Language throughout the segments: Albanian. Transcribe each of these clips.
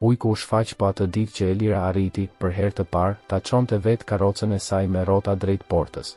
Ujku u shfaq pa atë ditë që Elira arriti, për herë të parë, ta çonte vetë karrocën e saj me rrota drejt portës.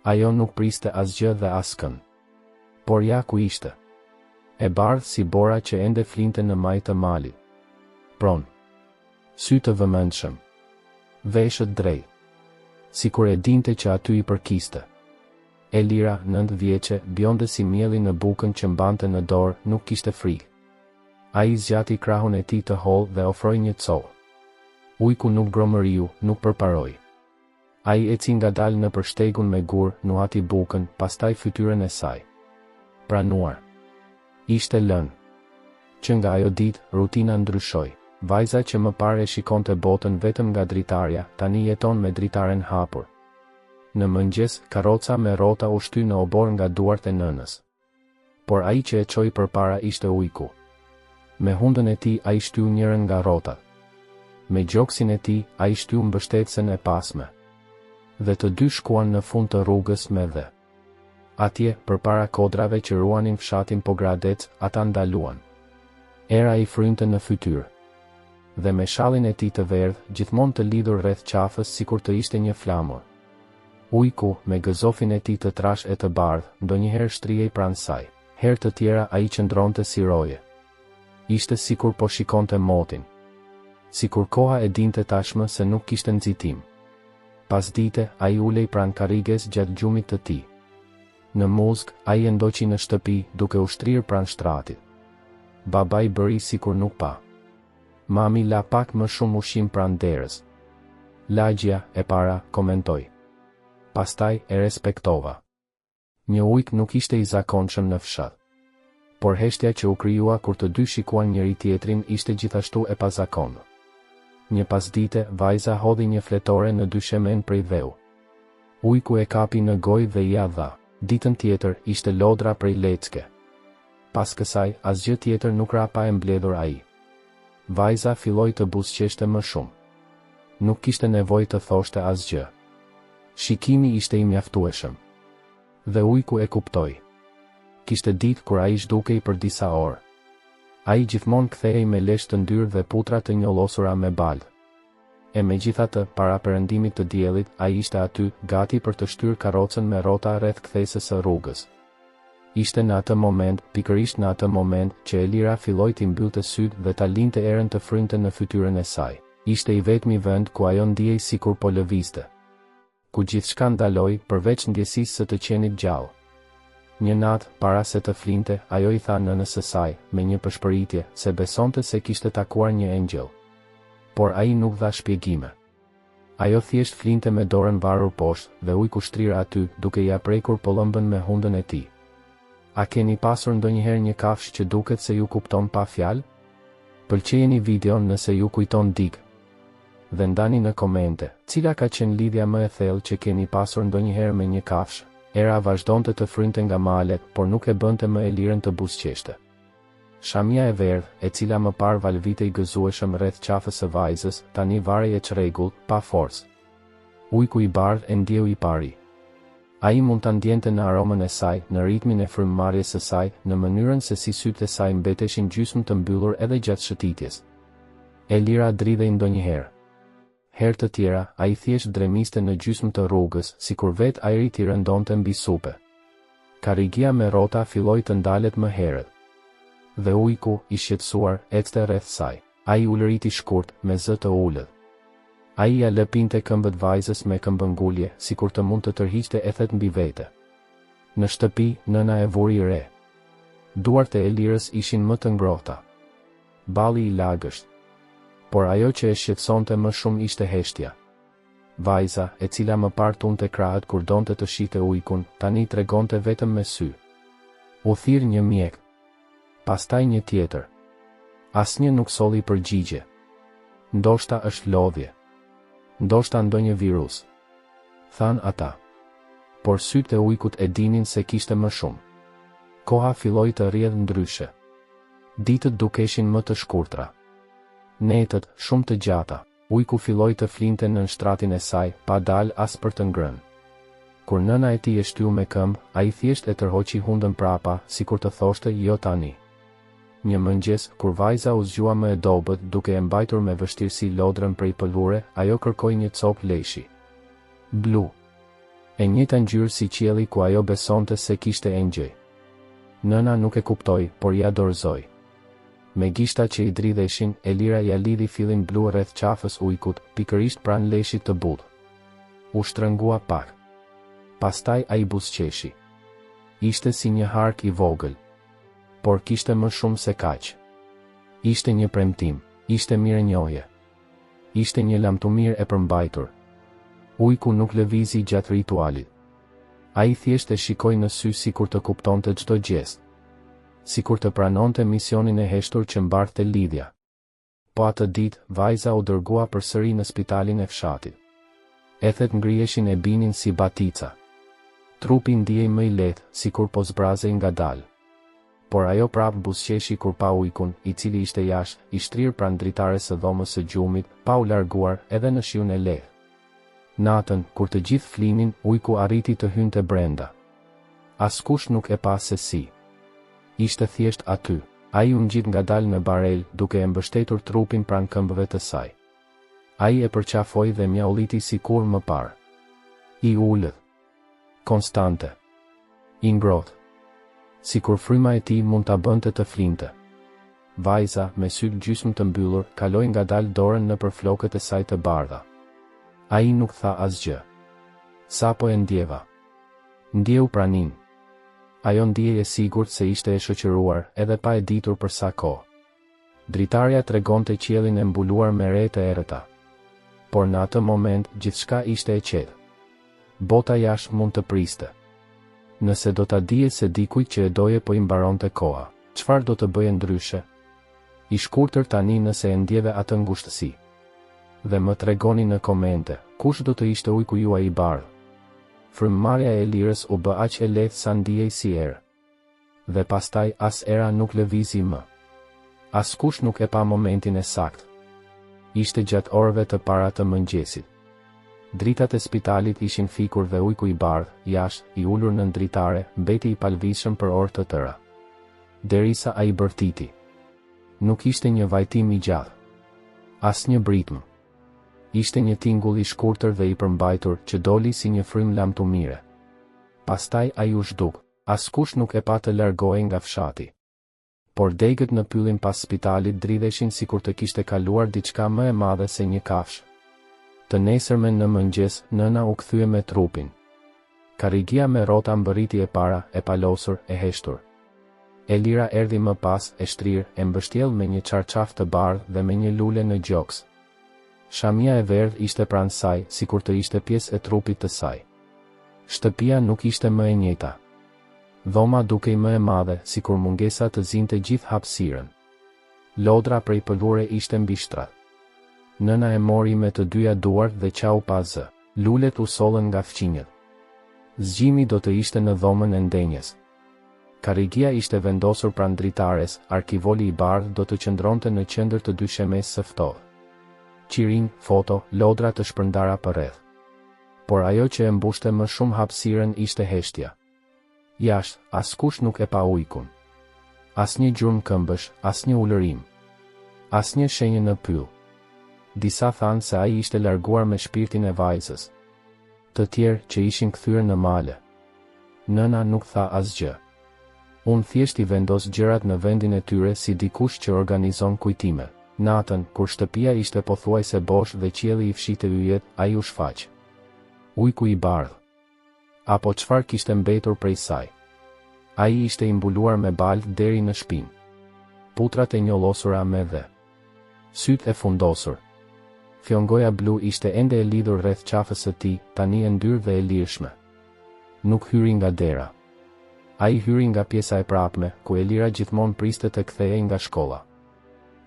Ajo nuk priste asgjë dhe askën. Por ja ku ishte. E bardhë si bora që ende flinte në majtë të malit. Pron. Sy të vëmendshëm. Veshët drejt. Sikur e dinte që aty i përkiste. Elira, 9 vjeçe, bjonde si mielli në bukën që mbante në dorë, nuk kishte frikë. Ai zgjati krahun e tij të hollë dhe ofroi një copë. Ujku nuk gromëriu, nuk përparoi. Ai eci ngadalë nëpër shtegun me gur, nuhati bukën, pastaj fytyrën e saj. Pranuar. Ishte lënë. Që nga ajo ditë, rutina ndryshoi. Vajza që më parë e shikonte botën vetëm nga dritarja, tani jeton me dritaren hapur. Në mëngjes, karroca me rrota u shty në obor nga duart e nënës. Por ai që e çoi përpara ishte Ujku. Me hundën e tij ai shtyu njërin nga rrotat. Me gjoksin e tij ai shtyu mbështetësen e pasme. Dhe të dy shkuan në fund të rrugës me dhe. Atje, përpara kodrave që ruanin fshatin Pogradec, ata ndaluan. Era i frynte në fytyrë. Dhe me shallin e tij të verdh, gjithmonë të lidhur rreth qafës sikur të ishte një flamur. Ujku, me gëzofin e tij të trash e të bardhë, ndonjëherë shtrihej pranë saj, herë të tjera ai qëndronte si roje. Ishte sikur po shikonte motin. Sikur koha e dinte tashmë se nuk kishte nxitim. Pas dite, ai ulej pranë karriges gjatë gjumit të tij. Në muzg, ai e ndoqi në shtëpi, duke u shtrirë pranë shtratit. Babai bëri sikur nuk pa. Mami la pak më shumë ushqim pranë derës. Lagjja e para, komentoi. Pastaj e respektova. Një ujk nuk ishte i zakonshëm në fshat. Por heshtja që u krijua kur të dy shikuan njëri tjetrin ishte gjithashtu e pazakonë. Një pasdite, vajza hodhi një fletore në dyshemen prej dheu. Ujku e kapi në gojë dhe ia dha. Ditën tjetër ishte lodra prej lecke. Pas kësaj, asgjë tjetër nuk ra pa e mbledhur ai. Vajza filloi të buzëqeshte më shumë. Nuk kishte nevojë të thoshte asgjë. Shikimi ishte i mjaftueshëm. Dhe Ujku e kuptoi. Kishte ditë kur ai zhdukej për disa orë. Ai gjithmonë kthehej me lesh të ndyrë dhe putra të njollosura me balë. E megjithatë, para perëndimit të diellit, ai ishte aty, gati për të shtyrë karrocën me rrota rreth kthesës së rrugës. Ishte në atë moment, pikërisht në atë moment, që Elira filloi t'i mbyllte sytë dhe ta linte erën të frynte në fytyrën e saj. Ishte i vetmi vend ku ajo ndiej sikur po lëvizte. Ku gjithçka ndaloi, përveç ndjesisë së të qenit gjallë. Një natë, para se të flinte, ajo i tha nënës së saj, me një përshpëritje, se besonte se kishte takuar një engjëll. Por ai nuk dha shpjegime. Ajo thjesht flinte me dorën varur poshtë dhe Ujku shtrirë aty, duke ia prekur pollëmbën me hundën e tij. A keni pasur ndonjëherë një kafshë që duket se ju kupton pa fjalë? Pëlqejeni videon nëse ju kujton dikë. Dhe ndani në komente, cila ka qenë lidhja më e thellë që keni pasur ndonjëherë me një kafshë? Era vazhdonte të frynte nga malet, por nuk e bënte më Elirën të buzëqeshte. Shamia e verdhë, e cila më parë valvitej gëzueshëm rreth qafës së vajzës, tani varej e çrregullt, pa forcë. Ujku i bardhë e ndjeu i pari. Ai mund ta ndjente në aromën e saj, në ritmin e frymëmarrjes së saj, në mënyrën se si sytë e saj mbeteshin gjysmë të mbyllur edhe gjatë shëtitjes. Elira dridhej ndonjëherë. Herë të tjera, ai thjesht dremiste në gjysmë të rrugës, sikur vetë ajri t'i rëndonte mbi supe. Karrigia me rrota filloi të ndalet më herët. Dhe Ujku, i shqetësuar, ecte rreth saj. Ai ulëriti shkurt, me zë të ulët. Ai ja lëpinte këmbët vajzës me këmbëngulje, sikur të mund të tërhiqte ethet mbi vete. Në shtëpi, nëna e vuri re. Duart e Elirës ishin më të ngrohta. Balli i lagësht. Por ajo që e shqetësonte më shumë ishte heshtja. Vajza, e cila më parë tunte krahët kur donte të shihte Ujkun, tani tregonte vetëm me sy. U thirr një mjek. Pastaj një tjetër. Asnjë nuk solli përgjigje. Ndoshta është lodhje. Ndoshta ndonjë virus. Than ata. Por sytë e Ujkut e dinin se kishte më shumë. Koha filloi të rrjedhë ndryshe. Ditët dukeshin më të shkurtra. Netët, shumë të gjata. Ujku filloi të flinte në shtratin e saj, pa dal as për të ngrënë. Kur nëna e tij e shtyu me këmbë, ai thjesht e tërhoqi hundën prapa, sikur të thoshte jo tani. Një mëngjes, kur vajza u zgjua më e dobët duke e mbajtur me vështirësi lodrën prej pëlhure, ajo kërkoi një copë leshi. Blu. E njëjta ngjyrë si qielli ku ajo besonte se kishte engjëj. Nëna nuk e kuptoi, por ja dorëzoi. Me gishta që i dridheshin, Elira ja lidhi fillin blu rreth qafës ujkut, pikërisht pranë leshit të butë. U shtrëngua pak. Pastaj ai buzëqeshi. Ishte si një hark i vogël, por kishte më shumë se kaq. Ishte një premtim, ishte mirënjohje. Ishte një lamtumir e përmbajtur. Ujku nuk lëvizi gjatë ritualit. Ai thjesht e shikoi në sy sikur të kuptonte çdo gjest, sikur të pranonte misionin e heshtur që mbartte lidhja. Po atë ditë, vajza u dërgua përsëri në spitalin e fshatit. Ethet ngriheshin e binin si batica. Trupi ndihej më i lehtë, sikur po zbrazej ngadalë. Por ajo prap buzëqeshi kur pa ujkun, i cili ishte jashtë, i shtrirë pranë dritares së dhomës së gjumit, pa u larguar edhe në shiun e lehtë. Natën, kur të gjithë flinin, ujku arriti të hynte brenda. Askush nuk e pa se si. Ishte thjesht aty. Ai u ngjit ngadalë në barel, duke e mbështetur trupin pranë këmbëve të saj. Ai e përqafoi dhe mjaulliti sikur më parë. I ulët. Konstante. I ngrohtë. Sikur fryma e tij mund ta bënte të flinte. Vajza, me sytë gjysmë të mbyllur, kaloi ngadalë dorën nëpër flokët e saj të bardha. Ai nuk tha asgjë. Sapo e ndjeva. Ndjeu pranin. Ajo ndjej e sigurt se ishte e shoqëruar, edhe pa e ditur për sa kohë. Dritarja tregonte qiellin e mbuluar me re të errëta. Por në atë moment, gjithçka ishte e qetë. Bota jashtë mund të priste. Nëse do ta dije se dikujt që e doje po i mbaronte koha, çfarë do të bëje ndryshe? I shkurtër tani nëse e ndjeve atë ngushtësi. Dhe më tregoni në komente, kush do të ishte ujku juaj i bardhë? Frymëmarrja e Elirës u bë aq e lehtë sa ndihej si erë. Dhe pastaj as era nuk lëvizi më. Askush nuk e pa momentin e saktë. Ishte gjatë orëve të para të mëngjesit. Dritat e spitalit ishin fikur dhe ujku i bardhë, jashtë, i ulur në dritare, mbeti i palvishëm për orë të tëra. Derisa ai bërtiti. Nuk ishte një vajtim i gjatë. Asnjë britmë. Ishte një tingull i shkurtër dhe i përmbajtur që doli si një frym lamtumire. Pastaj ai u zhduk, askush nuk e pa të largohej nga fshati. Por degët në pyllin pas spitalit dridheshin sikur të kishte kaluar diçka më e madhe se një kafshë. Të nesërmen në mëngjes, nëna u kthye me trupin. Karrigia me rrota mbërriti e para, e palosur, e heshtur. Elira erdhi më pas, e shtrirë, e mbështjell me një çarçaf të bardhë dhe me një lule në gjoks. Shamia e verdhë ishte pranë saj, sikur të ishte pjesë e trupit të saj. Shtëpia nuk ishte më e njëjta. Dhoma dukej më e madhe, sikur mungesa të zinte gjithë hapësirën. Lodra prej pëlhure ishte mbi shtrat. Nëna e mori me të dyja duart dhe qau pa zë. Lulet u sollën nga fqinjët. Zgjimi do të ishte në dhomën e ndenjes. Karrigia ishte vendosur pranë dritares, arkivoli i bardhë do të qëndronte në qendër të dy shemesë së ftohtë. Qirin, foto, lodra të shpërndara përreth. Por ajo që e mbushte më shumë hapësirën ishte heshtja. Jashtë, askush nuk e pa ujkun. Asnjë gjurmë këmbësh, asnjë ulërim. Asnjë shenjë në pyll. Disa thanë se ai ishte larguar me shpirtin e vajzës. Të tjerë që ishin kthyer në male. Nëna nuk tha asgjë. Unë thjesht i vendos gjërat në vendin e tyre si dikush që organizon kujtime. Natën, kur shtëpia ishte pothuajse bosh dhe qielli i fshite yjet, ai u shfaq. Ujku i bardhë. Apo çfarë kishte mbetur prej saj? Ai ishte i mbuluar me balë deri në shpinë. Putrat e njollosura me dhe. Sytë e fundosur. Fjongoja blu ishte ende e lidhur rreth qafës së tij, tani e ndyrë dhe e lirshme. Nuk hyri nga dera. Ai hyri nga pjesa e prapme, ku Elira gjithmonë priste të kthehej nga shkolla.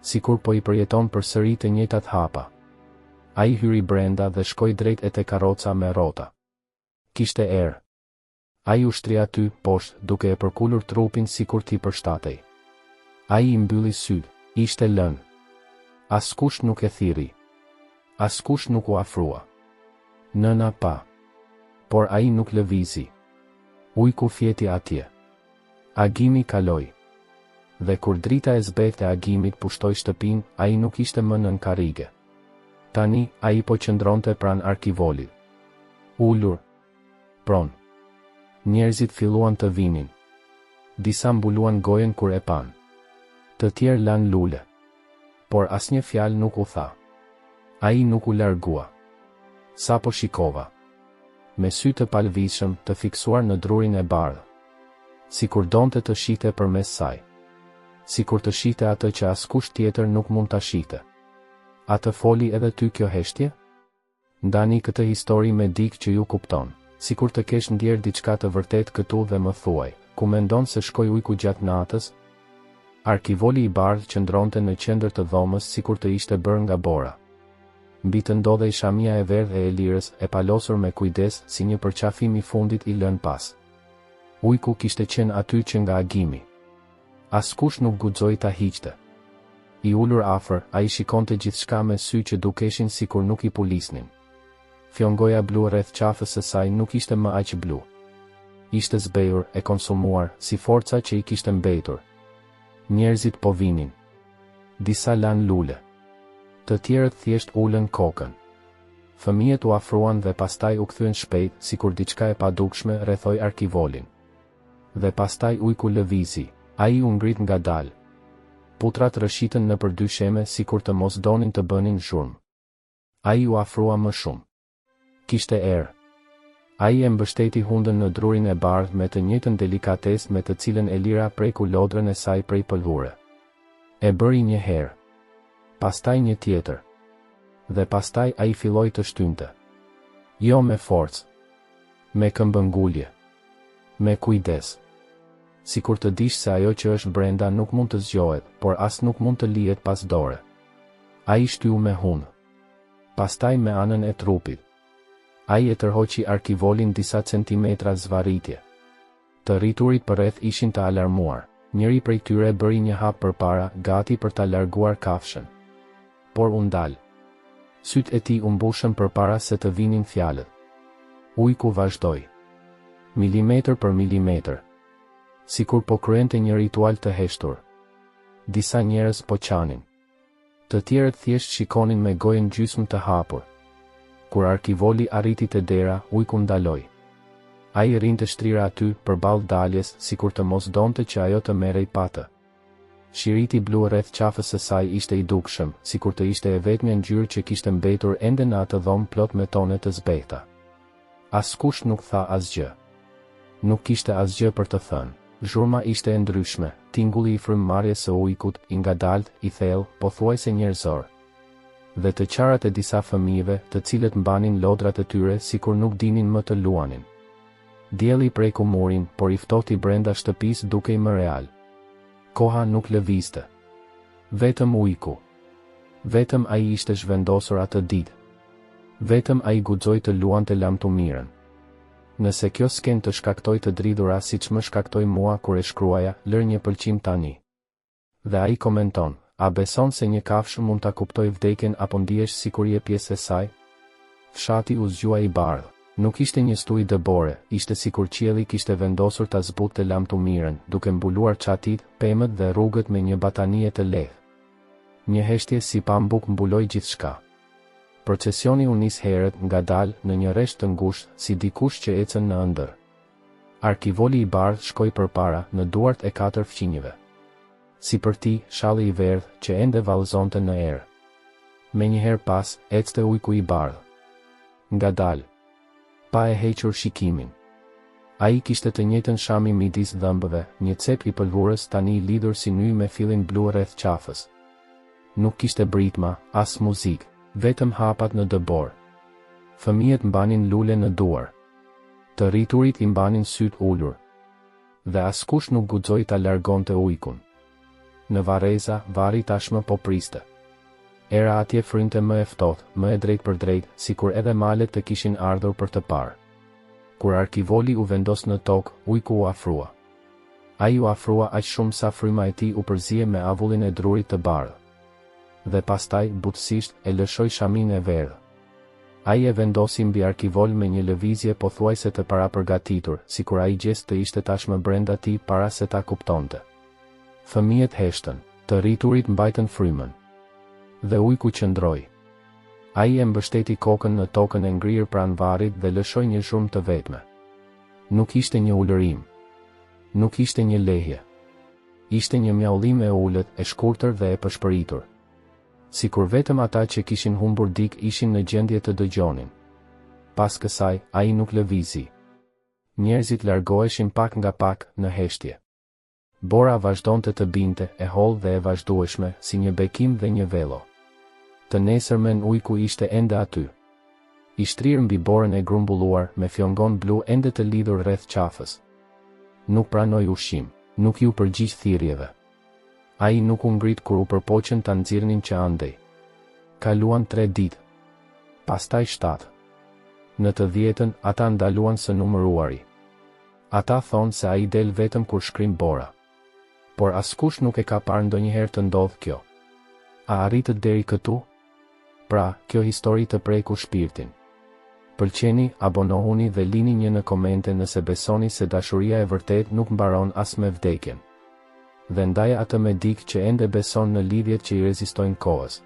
Sikur po i përjeton përsëri të njëjtat hapa. Ai hyri brenda dhe shkoi drejt e te karroca me rrota. Kishte erë. Ai u shtri aty, poshtë, duke e përkulur trupin sikur t'i përshtatej. Ai i mbylli sytë, ishte lënë. Askush nuk e thirri. Askush nuk u afrua. Nëna pa. Por ai nuk lëvizi. Ujku fjeti atje. Agimi kaloi. Dhe kur drita e zbehtë e agimit pushtoi shtëpinë, ai nuk ishte më nën karrige. Tani, ai po qëndronte pranë arkivolit. Ulur. Pron. Njerëzit filluan të vinin. Disa mbuluan gojen kur e pan. Të tjerë lan lule. Por asnjë fjalë nuk u tha. Ai nuk u largua. Sa po shikova. Me sy të palvishëm të fiksuar në drurin e bardhë. Sikur donte të shite përmes saj. Sikur të shite atë që askush tjetër nuk mund ta shite. A të foli edhe ty kjo heshtje? Ndani këtë histori me dikë që ju kupton, sikur të kesh ndjerë diçka të vërtet këtu dhe më thuaj, ku mendon se shkoj ujku gjatë natës? Arkivoli i bardhë qëndronte në qendër të dhomës sikur të ishte bërë nga bora. Mbi të ndodhej shamia e verdhë e lirës, e palosur me kujdes si një përqafim i fundit i lënë pas. Ujku kishte qenë aty që nga agimi. Askush nuk guxoi ta hiqte. I ulur afër, ai shikonte gjithçka me sy që dukeshin sikur nuk i pulisnin. Fjongoja blu rreth qafës së saj nuk ishte më aq blu. Ishte zbehur, e konsumuar, si forca që i kishte mbetur. Njerëzit po vinin. Disa lan lule. Të tjerët thjesht ulën kokën. Fëmijët u afruan dhe pastaj u kthyen shpejt, sikur diçka e padukshme rrethoi arkivolin. Dhe pastaj ujku lëvizi, ai u ngrit ngadalë. Putrat rëshitën në për dysheme sikur të mos donin të bënin zhurmë. Ai u afrua më shumë. Kishte erë. Ai e mbështeti hundën në drurin e bardhë me të njëjtën delikatesë me të cilën Elira preku lodrën e saj prej pëlhure. E bëri një herë. Pastaj një tjetër. Dhe pastaj ai filloi të shtynte. Jo me forcë. Me këmbëngulje. Me kujdes. Sikur të dish se ajo që është brenda nuk mund të zgjohet, por as nuk mund të lihet pas dore. Ai shtyu me hunë. Pastaj me anën e trupit. Ai e tërhoqi arkivolin disa centimetra zvarritje. Të rriturit përreth ishin të alarmuar. Njëri prej tyre bëri një hap përpara, gati për ta larguar kafshën. Por u ndal. Sytë e tij u mbushën përpara se të vinin fjalët. Ujku vazhdoi. Milimetër për milimetër. Sikur po kryente një ritual të heshtur. Disa njerëz po qanin. Të tjerët thjesht shikonin me gojën gjysmë të hapur. Kur arkivoli arriti te dera, ujku ndaloi. Ai rinte shtrira aty përballë daljes, sikur të mos donte që ajo të merrej patë. Shiriti blu rreth qafës së saj ishte i dukshëm, sikur të ishte e vetmja ngjyrë që kishte mbetur ende në atë dhomë plot me tone të zbehta. Askush nuk tha asgjë. Nuk kishte asgjë për të thënë. Zhurma ishte e ndryshme, tingulli i frymëmarrjes së ujkut, i ngadalt, i thellë, pothuajse njerëzor. Dhe të qarat e disa fëmijëve, të cilët mbanin lodrat e tyre sikur nuk dinin më të luanin. Dielli preku murin, por i ftohti brenda shtëpisë dukej më real. Koha nuk lëvizte. Vetëm ujku. Vetëm ai ishte zhvendosur atë ditë. Vetëm ai guxoi të luante lamtumirën. Nëse kjo sken të shkaktoj të dridhura siç më shkaktoi mua kur e shkruaja, lër një pëlqim tani. Dhe ai komenton, a beson se një kafshë mund ta kuptoj vdekjen apo ndihesh sikur je pjesë e saj? Fshati u zgjua i bardhë. Nuk ishte një stuj dëbore, ishte sikur qielli kishte vendosur ta zbutte lamtumirën, duke mbuluar çatit, pemët dhe rrugët me një batanie të lehtë. Një heshtje si pambuk mbuloi gjithçka. Procesioni u nis herët ngadalë në një rresht të ngushtë, si dikush që ecën në ëndër. Arkivoli i bardhë shkoi përpara në duart e 4 fqinjëve. Sipër tij, shalli i verdhë që ende vallëzonte në erë. Menjëherë pas, ecte ujku i bardhë. Ngadalë. Pa e hequr shikimin. Ai kishte të njëjtën shami midis dhëmbëve, një cep i pëlhurës tani i lidhur si ny me fillin blu rreth qafës. Nuk kishte britma, as muzikë. Vetëm hapat në dëbor. Fëmijët mbanin lule në duar. Të rriturit i mbanin syt ulur. Dhe askush nuk guxoi ta largonte ujkun. Në varreza, vari tashmë po priste. Era atje frynte më e ftohtë, më e drejt për drejt, sikur edhe malet të kishin ardhur për të parë. Kur arkivoli u vendos në tokë, ujku u afrua. Ai u afrua aq shumë sa fryma e tij u përzie me avullin e drurit të bardhë. Dhe pastaj, butësisht, e lëshoi shamin e verdhë. Ai e vendosi mbi arkivol me një lëvizje pothuajse të parapërgatitur, sikur ai gjest të ishte tashmë brenda tij para se ta kuptonte. Fëmijët heshtën, të rriturit mbajtën frymën. Dhe ujku qëndroi. Ai e mbështeti kokën në tokën e ngrirë pranë varrit dhe lëshoi një zhurmë të vetme. Nuk ishte një ulërim. Nuk ishte një lehje. Ishte një mjaullim e ulët, e shkurtër dhe e pëshpëritur. Sikur vetëm ata që kishin humbur dik ishin në gjendje të dëgjonin. Pas kësaj, ai nuk lëvizi. Njerëzit largoheshin pak nga pak në heshtje. Bora vazhdonte të binte, e hollë dhe e vazhdueshme, si një bekim dhe një velo. Të nesërmen ujku ishte ende aty. I shtrirë mbi borën e grumbulluar, me fjongon blu ende të lidhur rreth qafës. Nuk pranoi ushqim, nuk ju përgjigj thirrjeve. Ai nuk u ngrit kur u përpoqën ta nxirrnin që andej. Kaluan 3 ditë. Pastaj 7. Në të 10-ën, ata ndaluan së numëruari. Ata thonë se ai del vetëm kur shkrim bora. Por askush nuk e ka parë ndonjëherë të ndodhë kjo. A arritët deri këtu? Pra, kjo histori të preku shpirtin. Pëlqeni, abonohuni dhe lini një në komente nëse besoni se dashuria e vërtet nuk mbaron as me vdekjen. Dhe ndaja atë me dik që ende beson në lidhjet që i rezistojnë kohës.